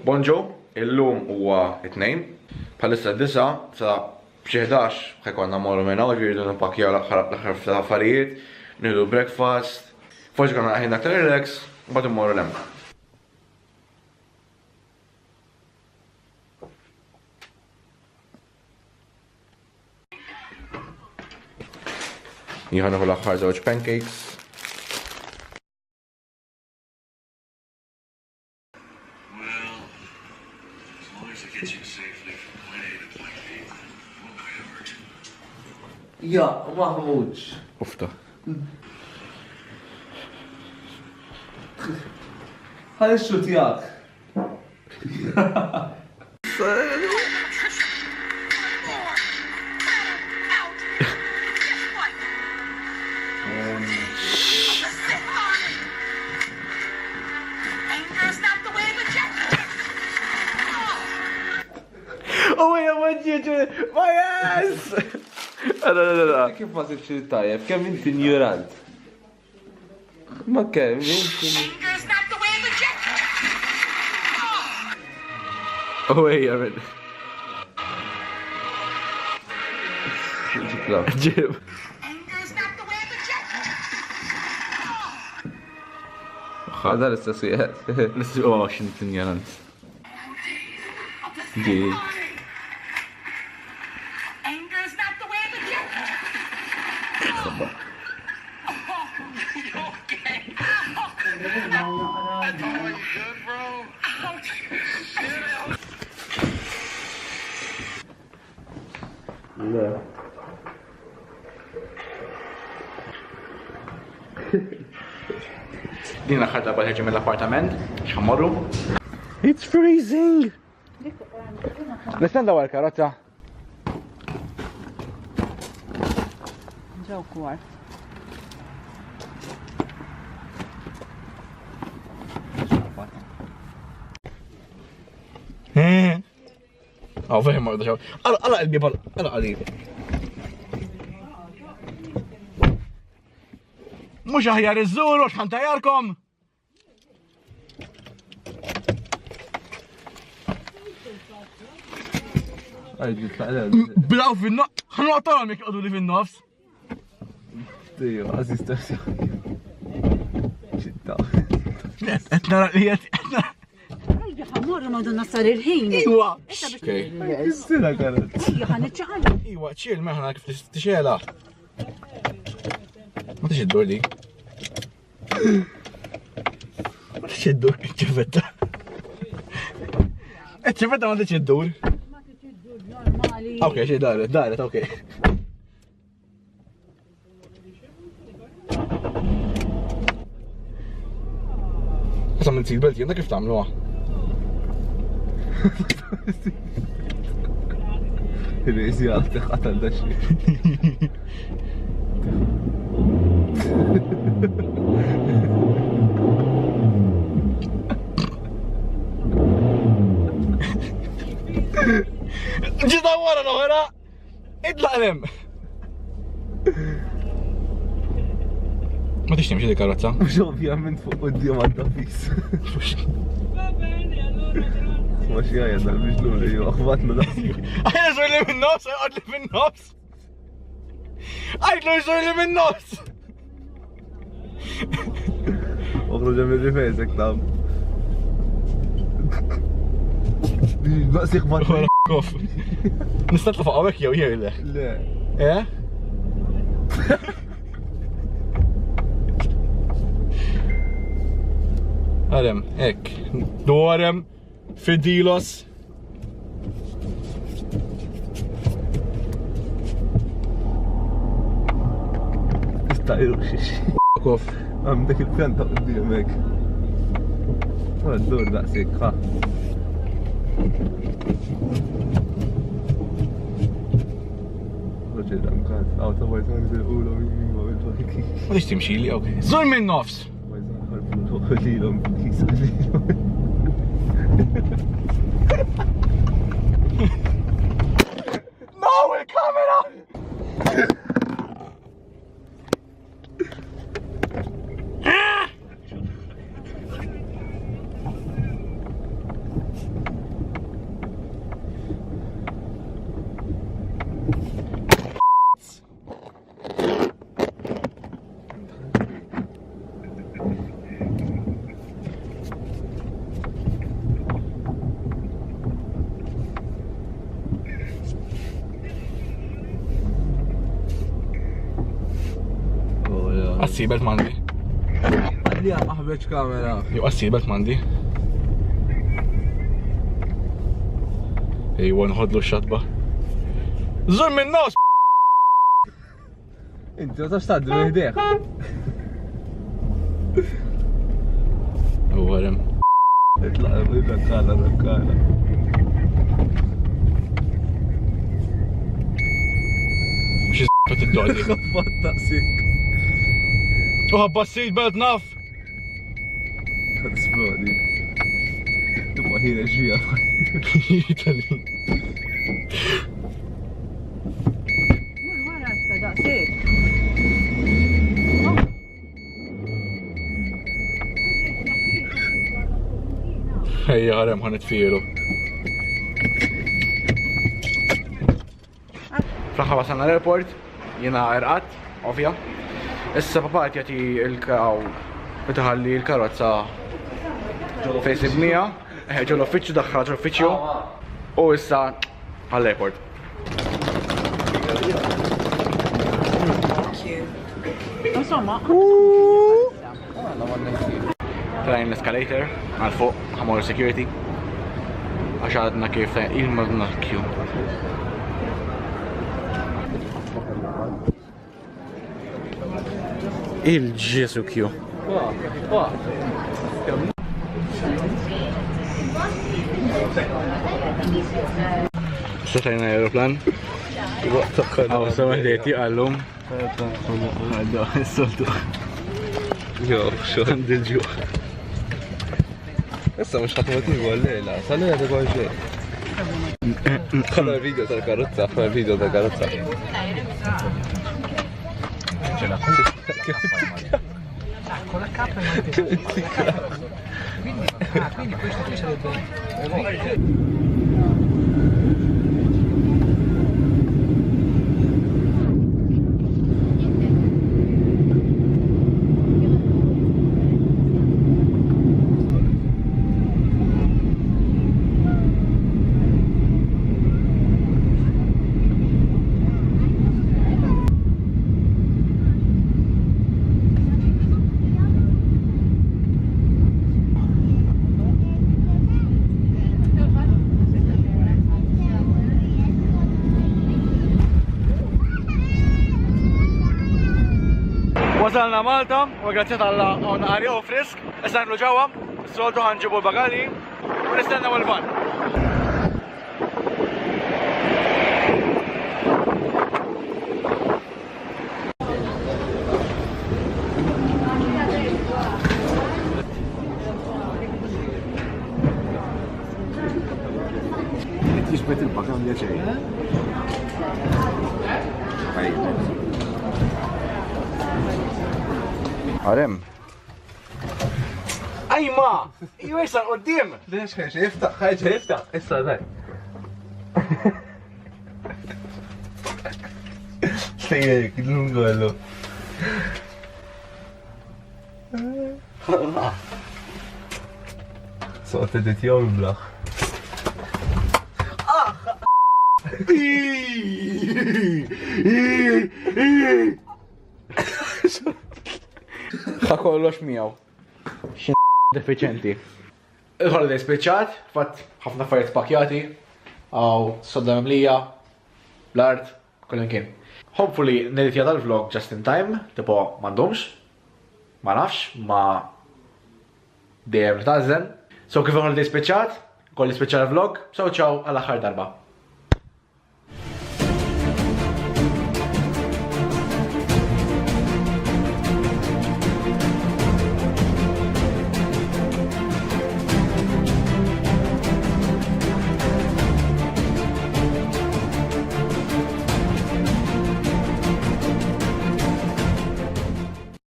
Bonġo, illum huwa it-tnejn. Palissa d-disa sa b'xi 11 ħekonna morru minna u ġiridu npakjaw l-aħħar fl-affarijiet, nidu breakfast. Forsi konna ħin aktar relax, u bad immorru lem. Jħanaħu l-aħħar żewġ pancakes. Ja, maħmuġ. Ufta. Għal xut jak. Oh wait, I want you to... My ass! Kif ma sibx tajjeb, kemm inti ignorant. Ma kemm inti. Oh wait, I mean... Jim. هذا الاستسويات. Oh, xint ignorant. Di. لا. Dina ħadda bħalħeġi mill-appartament, xħamorru. It's freezing! Nistenda għal karozza. Ġew kwar. Għaw fehem ma għadaxaw. Għala qalbi bħal, għala qalbi. Mux aħjar iż-żuru, xħantajarkom! Blaw fin-nofs! ħanqtarom jekk għadu li fin-nofs! Tiju, għaziz tasja. Ċitta. Etna raqlijiet, etna. Ħamorru ma donna sar il-ħin. Iwa! Sila karat. Ija ħaniċċaħal. Iwa, ċil meħna kif t-xela. Ma t-xiddur li. Ma t-xiddur ċifetta. ċifetta ma t-xiddur. Normali. Ok, xie daret, ok. Għasam minn t-seatbelt jenda kif tamluwa? Il-risi għal għatal daċi. ġida wara l-oħra! Idlaq lem! Ma tix timxi di karozza? Mux ovvjament fuq qoddiem għadda fis. Ma xie għajja dal-bġlu li ju għaxbatna da. Għajna ġur li minn-nofs, għad li minn-nofs! Għajtlu ġur li minn-nofs! Uħruġa minn rifejsek tam. Baqsi xbat. Kof. Nistatlu fuq għawek jew jew le? Le. Eh? Għarem, ek. Dwarem. Fidilos. Istajru xiex. Kof. Għamdek il-pjanta qoddimek. Għaddur daqsik, ha. Roġer għamkat, għawta bajta għanżil ula minni ma bil-ġorki. Ma tix timxi li, ok. Zur minn nofs! Bajta għarfu l-ħolilom kisa lilom. No, il-kamera! seatbelt mandi. Li maħbeċ kamera. Jibqa seatbelt mandi. Ejwa nħodlu x-xatba. Zur minn nos! Inti ma tax taddu l-ħdeħ. Għarem. Dakkala. Mux iżbet id-dolli. Għaffat taqsik. Uħabba seatbelt naf! Għad esplodi. Tibqa ħina ġija. Itali. Mur wara issa daqsek. Ejja għarem ħanet filu. Fl-axħa wasalna l-airport, jena irqat, ovvja. Issa papat jati il-kaw bitaħalli l-karozza fejn sibnija, ġo l-uffiċċju, daħħal ġo l-uffiċċju u issa għall-airport. Insomma. Trajn l-escalator, għal fuq, għamur security. Għaxadna kif il-madna kju. Il-ġesu kju. Satajna aeroplan. Għaw samaħdeti għallum. Għadda, s-soltu. Jo, xo. Għandil-ġu. Issa mux ħatmativu għallejla, sallina ta' kwa xej. Ħana video tal-karozza, Quindi questo qui sarebbe... Wasalna Malta, u grazzjat għalla għon għarja u frisk, issa nlu ġawa, s-soltu ħanġibu l-bagali, u nistennaw il-van. Jisbet il-bagalja ċej. Għarem. Ajma! Iwa jisan qoddim! Lex ħeċ, jiftaħ, issa daj. Sejjek, l-lungu għallu. Soqt edit jom blaħ. Ħa kollox miegħu. Xin deficienti. Il-holiday speċjat, fatt ħafna affarijiet pakjati, għaw sodda memlija, l-art, kullin kien. Hopefully neditja tal-vlog just in time, tipo m'għandhomx, ma nafx, ma dejjem nitgħażen. So kif il-holiday speċjat, kolli speċjal vlog, so ċaw għal-aħħar darba.